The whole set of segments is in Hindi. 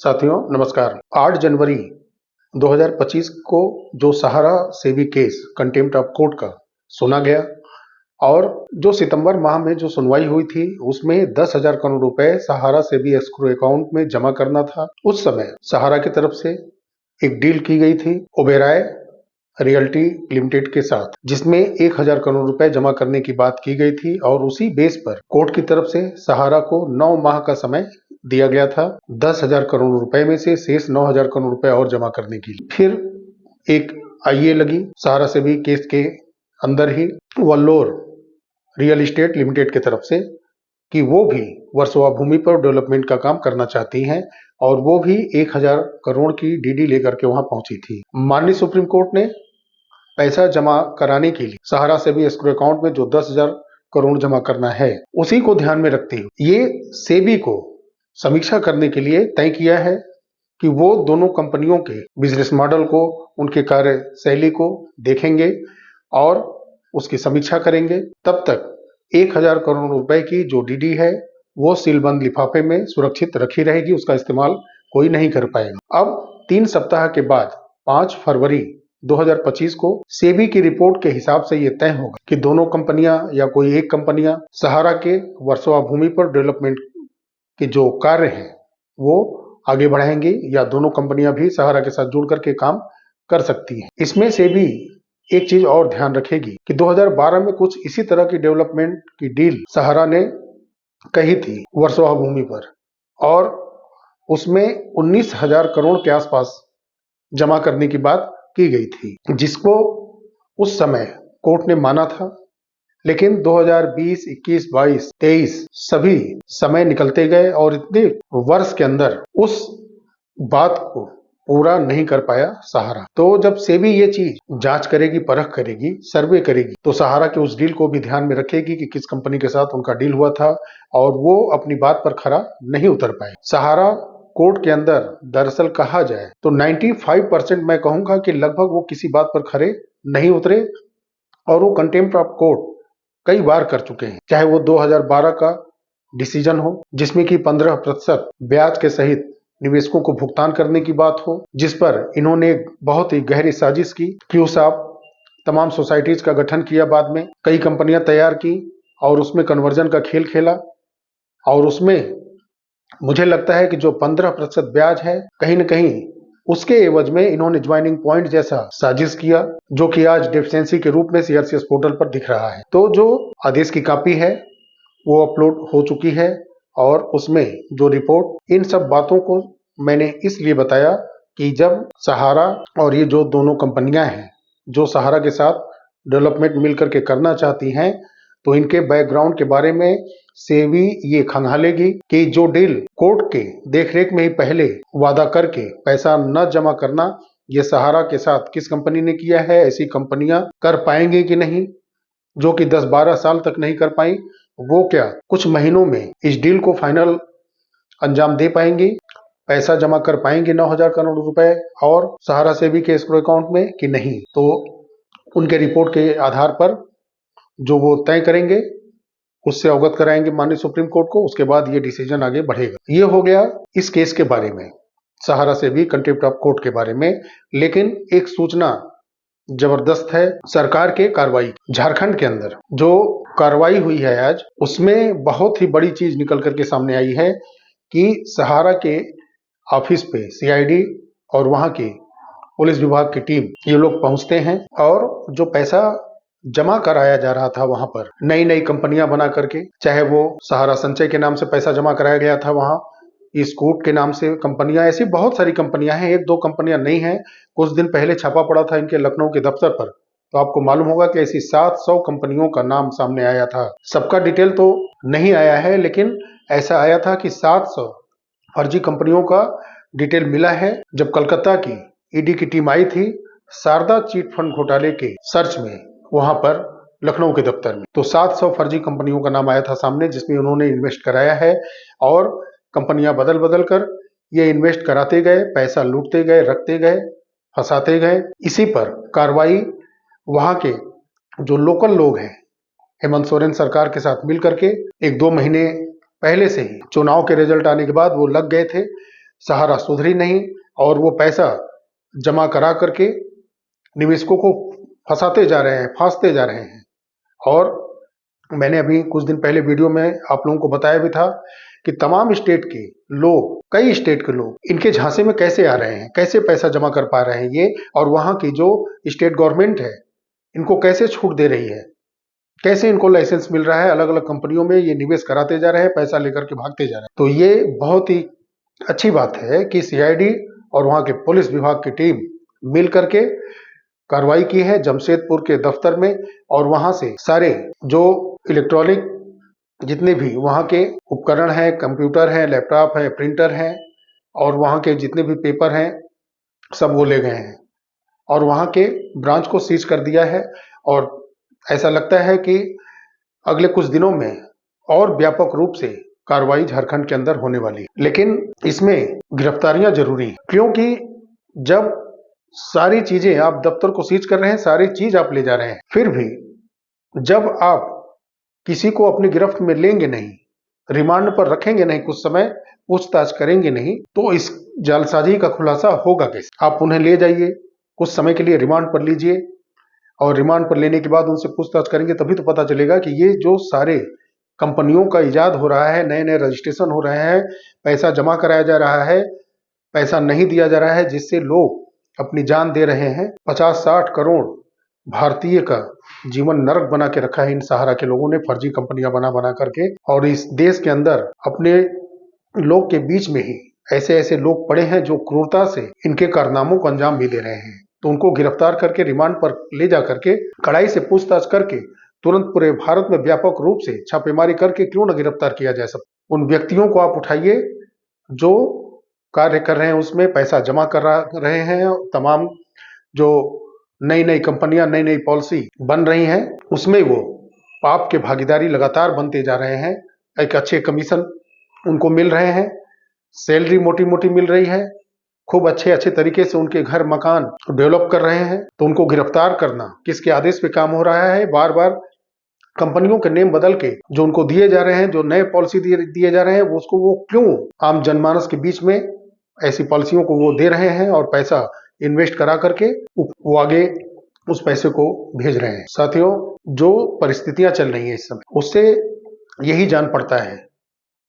साथियों नमस्कार। 8 जनवरी 2025 को जो Sahara SEBI case contempt of court का सुना गया और जो सितंबर माह में जो सुनवाई हुई थी उसमें 10,000 करोड़ रुपए सहारा सेबी एस्क्रो अकाउंट में जमा करना था। उस समय सहारा की तरफ से एक डील की गई थी ओबेरॉय रियल्टी लिमिटेड के साथ, जिसमें 1,000 करोड़ रुपए जमा करने की बात की गई थी और उसी बेस पर कोर्ट की तरफ से सहारा को 9 माह का समय दिया गया था 10,000 करोड़ रुपए में से शेष 9,000 करोड़ रुपए और जमा करने की। फिर एक आईए लगी सहारा सेबी केस के अंदर ही वल्लोर रियल एस्टेट लिमिटेड की तरफ से कि वो भी वर्सोवा भूमि पर डेवलपमेंट का काम करना चाहती हैं और वो भी 1,000 करोड़ की डीडी लेकर के वहां पहुंची थी। माननीय सुप्रीम कोर्ट ने पैसा जमा कराने के लिए सहारा सेबी एस्क्रो अकाउंट में जो 10,000 करोड़ जमा करना है उसी को ध्यान में रखते हुए ये सेबी को समीक्षा करने के लिए तय किया है कि वो दोनों कंपनियों के बिजनेस मॉडल को, उनके कार्यशैली को देखेंगे और उसकी समीक्षा करेंगे। तब तक 1,000 करोड़ रुपए की जो डीडी है वो सीलबंद लिफाफे में सुरक्षित रखी रहेगी, उसका इस्तेमाल कोई नहीं कर पाएगा। अब 3 सप्ताह के बाद 5 फरवरी 2025 को सेबी की रिपोर्ट के हिसाब से ये तय होगा कि दोनों कंपनियां या कोई एक कंपनियां सहारा के वर्सोवा भूमि पर डेवलपमेंट के जो कार्य हैं वो आगे बढ़ाएंगे या दोनों कंपनियां भी सहारा के साथ जुड़ करके काम कर सकती हैं। इसमें से भी एक चीज और ध्यान रखेगी कि 2012 में कुछ इसी तरह की डेवलपमेंट की डील सहारा ने कही थी वर्सोवा भूमि पर और उसमें 19,000 करोड़ के आसपास जमा करने की बात की गई थी, जिसको उस समय कोर्ट ने माना था। लेकिन 2020, 21, 22, 23 सभी समय निकलते गए और इतने वर्ष के अंदर उस बात को पूरा नहीं कर पाया सहारा। तो जब सेबी ये चीज जांच करेगी, परख करेगी, सर्वे करेगी तो सहारा के उस डील को भी ध्यान में रखेगी कि किस कंपनी के साथ उनका डील हुआ था और वो अपनी बात पर खरा नहीं उतर पाए। सहारा कोर्ट के अंदर दरअसल कहा जाए तो 95% मैं कहूंगा कि लगभग वो किसी बात पर खरे नहीं उतरे और वो कंटेम्प्ट ऑफ कोर्ट कई बार कर चुके हैं। चाहे वो 2012 का डिसीजन हो जिसमें कि 15% ब्याज के सहित निवेशकों को भुगतान करने की बात हो, जिस पर इन्होंने बहुत ही गहरी साजिश की, क्यू साहब तमाम सोसाइटीज का गठन किया, बाद में कई कंपनियां तैयार की और उसमें कन्वर्जन का खेल खेला और उसमें मुझे लगता है कि जो 15% ब्याज है कहीं न कहीं उसके एवज में इन्होंने ज्वाइनिंग पॉइंट जैसा साजिश किया, जो कि आज डेफिशिएंसी के रूप में सीआरसीएस पोर्टल पर दिख रहा है। तो जो आदेश की कॉपी है वो अपलोड हो चुकी है और उसमें जो रिपोर्ट, इन सब बातों को मैंने इसलिए बताया कि जब सहारा और ये जो दोनों कंपनियां हैं जो सहारा के साथ डेवलपमेंट मिलकर के करना चाहती हैं तो इनके बैकग्राउंड के बारे में सेबी ये खंगालेगी कि जो डील कोर्ट के देखरेख में ही पहले वादा करके पैसा न जमा करना ये सहारा के साथ किस कंपनी ने किया है, ऐसी कंपनियां कर पाएंगे कि नहीं, जो कि 10-12 साल तक नहीं कर पाई, वो क्या कुछ महीनों में इस डील को फाइनल अंजाम दे पाएंगी, पैसा जमा कर पाएंगे 9,000 करोड़ रुपए और सहारा सेबी के एस्क्रो अकाउंट में कि नहीं। तो उनके रिपोर्ट के आधार पर जो वो तय करेंगे उससे अवगत कराएंगे माननीय सुप्रीम कोर्ट को, उसके बाद ये डिसीजन आगे बढ़ेगा। ये हो गया इस केस के बारे में, सहारा सेबी कंटेम्प्ट ऑफ कोर्ट के बारे में। लेकिन एक सूचना जबरदस्त है सरकार के कार्रवाई, झारखंड के अंदर जो कार्रवाई हुई है आज, उसमें बहुत ही बड़ी चीज निकल करके सामने आई है कि सहारा के ऑफिस पे सीआईडी और वहां की पुलिस विभाग की टीम ये लोग पहुंचते हैं और जो पैसा जमा कराया जा रहा था वहां पर नई नई कंपनियां बना करके, चाहे वो सहारा संचय के नाम से पैसा जमा कराया गया था, वहां स्कूट के नाम से कंपनियां, ऐसी बहुत सारी कंपनियां हैं, 1-2 कंपनियां नहीं हैं। कुछ दिन पहले छापा पड़ा था इनके लखनऊ के दफ्तर पर, तो आपको मालूम होगा कि ऐसी 700 कंपनियों का नाम सामने आया था। सबका डिटेल तो नहीं आया है लेकिन ऐसा आया था कि 700 फर्जी कंपनियों का डिटेल मिला है। जब कलकत्ता की ईडी की टीम आई थी शारदा चिट फंड घोटाले के सर्च में वहां पर लखनऊ के दफ्तर में, तो 700 फर्जी कंपनियों का नाम आया था सामने जिसमें उन्होंने इन्वेस्ट कराया है और कंपनियां बदल बदल कर ये इन्वेस्ट कराते गए, पैसा लूटते गए, रखते गए, फंसाते गए। इसी पर कार्रवाई वहां के जो लोकल लोग हैं हेमंत सोरेन सरकार के साथ मिल करके 1-2 महीने पहले से ही चुनाव के रिजल्ट आने के बाद वो लग गए थे सहारा सुधरी नहीं और वो पैसा जमा करा करके निवेशकों को फंसाते जा रहे हैं, फांसते जा रहे हैं। और मैंने अभी कुछ दिन पहले वीडियो में आप लोगों को बताया भी था कि तमाम स्टेट के लोग, कई स्टेट के लोग इनके झांसे में कैसे आ रहे हैं, कैसे पैसा जमा कर पा रहे हैं ये, और वहां की जो स्टेट गवर्नमेंट है इनको कैसे छूट दे रही है, कैसे इनको लाइसेंस मिल रहा है, अलग अलग कंपनियों में ये निवेश कराते जा रहे हैं, पैसा लेकर के भागते जा रहे हैं। तो ये बहुत ही अच्छी बात है कि सीआईडी और वहां के पुलिस विभाग की टीम मिल करके कार्रवाई की है जमशेदपुर के दफ्तर में, और वहां से सारे जो इलेक्ट्रॉनिक जितने भी वहां के उपकरण हैं, कंप्यूटर हैं, लैपटॉप है, प्रिंटर हैं, और वहां के जितने भी पेपर हैं सब वो ले गए हैं और वहां के ब्रांच को सीज कर दिया है। और ऐसा लगता है कि अगले कुछ दिनों में और व्यापक रूप से कार्रवाई झारखंड के अंदर होने वाली है। लेकिन इसमें गिरफ्तारियां जरूरी है, क्योंकि जब सारी चीजें आप दफ्तर को सीज कर रहे हैं, सारी चीज आप ले जा रहे हैं, फिर भी जब आप किसी को अपनी गिरफ्त में लेंगे नहीं, रिमांड पर रखेंगे नहीं, कुछ समय पूछताछ करेंगे नहीं, तो इस जालसाजी का खुलासा होगा कैसे। आप उन्हें ले जाइए, कुछ समय के लिए रिमांड पर लीजिए, और रिमांड पर लेने के बाद उनसे पूछताछ करेंगे, तभी तो पता चलेगा कि ये जो सारे कंपनियों का इजाद हो रहा है, नए नए रजिस्ट्रेशन हो रहे हैं, पैसा जमा कराया जा रहा है, पैसा नहीं दिया जा रहा है, जिससे लोग अपनी जान दे रहे हैं। 50-60 करोड़ भारतीय का जीवन नरक बना के रखा है इन सहारा के लोगों ने, फर्जी कंपनियां बना बना करके। और इस देश के अंदर अपने लोग के बीच में ही ऐसे ऐसे लोग पड़े हैं जो क्रूरता से इनके कारनामों को अंजाम भी दे रहे हैं। तो उनको गिरफ्तार करके रिमांड पर ले जा करके कड़ाई से पूछताछ करके तुरंत पूरे भारत में व्यापक रूप से छापेमारी करके क्यों न गिरफ्तार किया जाए। सब उन व्यक्तियों को आप उठाइए जो कार्य कर रहे हैं, उसमें पैसा जमा कर रहे हैं, तमाम जो नई नई कंपनियां, नई नई पॉलिसी बन रही हैं, उसमें वो पाप के भागीदारी लगातार बनते जा रहे हैं। एक अच्छे कमीशन उनको मिल रहे हैं, सैलरी मोटी मोटी मिल रही है, खूब अच्छे तरीके से उनके घर मकान डेवलप कर रहे हैं। तो उनको गिरफ्तार करना किसके आदेश पे काम हो रहा है? बार बार कंपनियों के नेम बदल के जो उनको दिए जा रहे हैं, जो नए पॉलिसी दिए जा रहे हैं, वो उसको वो क्यों आम जनमानस के बीच में ऐसी पॉलिसियों को वो दे रहे हैं और पैसा इन्वेस्ट करा करके वो आगे उस पैसे को भेज रहे हैं। साथियों, जो परिस्थितियां चल रही हैं इस समय, उससे यही जान पड़ता है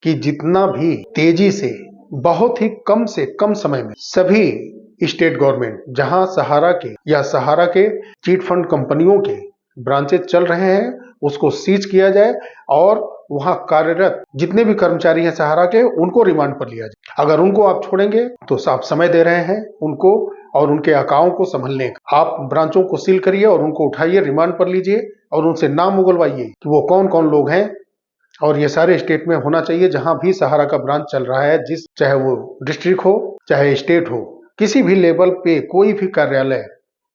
कि जितना भी तेजी से बहुत ही कम से कम समय में सभी स्टेट गवर्नमेंट जहां सहारा के या सहारा के चीट फंड कंपनियों के ब्रांचेस चल रहे हैं उसको सीज किया जाए और वहां कार्यरत जितने भी कर्मचारी हैं सहारा के उनको रिमांड पर लिया जाए। अगर उनको आप छोड़ेंगे तो आप समय दे रहे हैं उनको और उनके अकाउं को संभलने का। आप ब्रांचों को सील करिए और उनको उठाइए, रिमांड पर लीजिए और उनसे नाम उगलवाइए कि वो कौन कौन लोग हैं। और ये सारे स्टेट में होना चाहिए जहां भी सहारा का ब्रांच चल रहा है, जिस चाहे वो डिस्ट्रिक्ट हो चाहे स्टेट हो, किसी भी लेवल पे कोई भी कार्यालय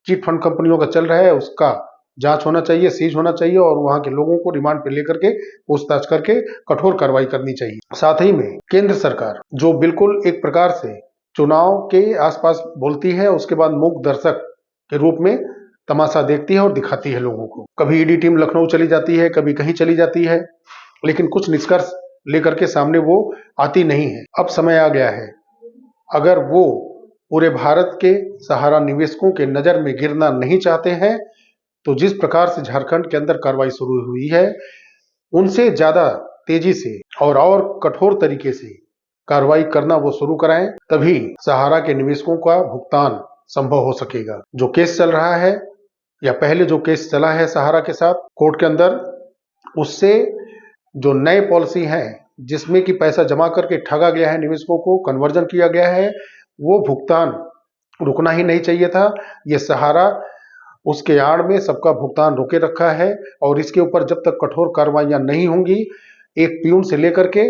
चिट फंड कंपनियों का चल रहा है उसका जांच होना चाहिए, सीज होना चाहिए और वहां के लोगों को रिमांड पे लेकर के पूछताछ करके कठोर कार्रवाई करनी चाहिए। साथ ही में केंद्र सरकार जो बिल्कुल एक प्रकार से चुनाव के आसपास बोलती है, उसके बाद मूक दर्शक के रूप में तमाशा देखती है और दिखाती है लोगों को। कभी ईडी टीम लखनऊ चली जाती है, कभी कहीं चली जाती है, लेकिन कुछ निष्कर्ष लेकर के सामने वो आती नहीं है। अब समय आ गया है, अगर वो पूरे भारत के सहारा निवेशकों के नजर में गिरना नहीं चाहते हैं तो जिस प्रकार से झारखंड के अंदर कार्रवाई शुरू हुई है उनसे ज्यादा तेजी से और कठोर तरीके से कार्रवाई करना वो शुरू कराएं, तभी सहारा के निवेशकों का भुगतान संभव हो सकेगा। जो केस चल रहा है या पहले जो केस चला है सहारा के साथ कोर्ट के अंदर, उससे जो नए पॉलिसी है जिसमें कि पैसा जमा करके ठगा गया है, निवेशकों को कन्वर्जन किया गया है, वो भुगतान रुकना ही नहीं चाहिए था। ये सहारा उसके आड़ में सबका भुगतान रोके रखा है और इसके ऊपर जब तक कठोर कार्रवाइयां नहीं होंगी, एक प्यून से लेकर के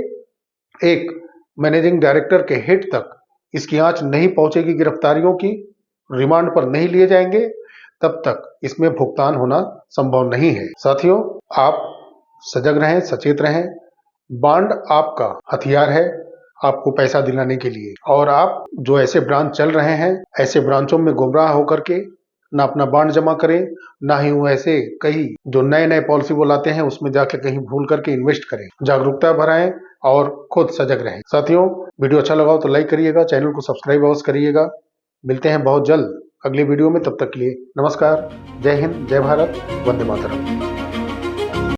एक मैनेजिंग डायरेक्टर के हेड तक इसकी आंच नहीं पहुंचेगी, गिरफ्तारियों की रिमांड पर नहीं लिए जाएंगे, तब तक इसमें भुगतान होना संभव नहीं है। साथियों, आप सजग रहें, सचेत रहें। बांड आपका हथियार है आपको पैसा दिलाने के लिए, और आप जो ऐसे ब्रांच चल रहे हैं ऐसे ब्रांचों में गुमराह होकर के ना अपना बॉन्ड जमा करें, ना ही वो ऐसे कई जो नए नए पॉलिसी वो लाते हैं उसमें जाके कहीं भूल करके इन्वेस्ट करें। जागरूकता बढ़ाएं और खुद सजग रहें। साथियों, वीडियो अच्छा लगा हो तो लाइक करिएगा, चैनल को सब्सक्राइब अवश्य करिएगा। मिलते हैं बहुत जल्द अगले वीडियो में, तब तक के लिए नमस्कार, जय हिंद, जय भारत, वंदे मातरम।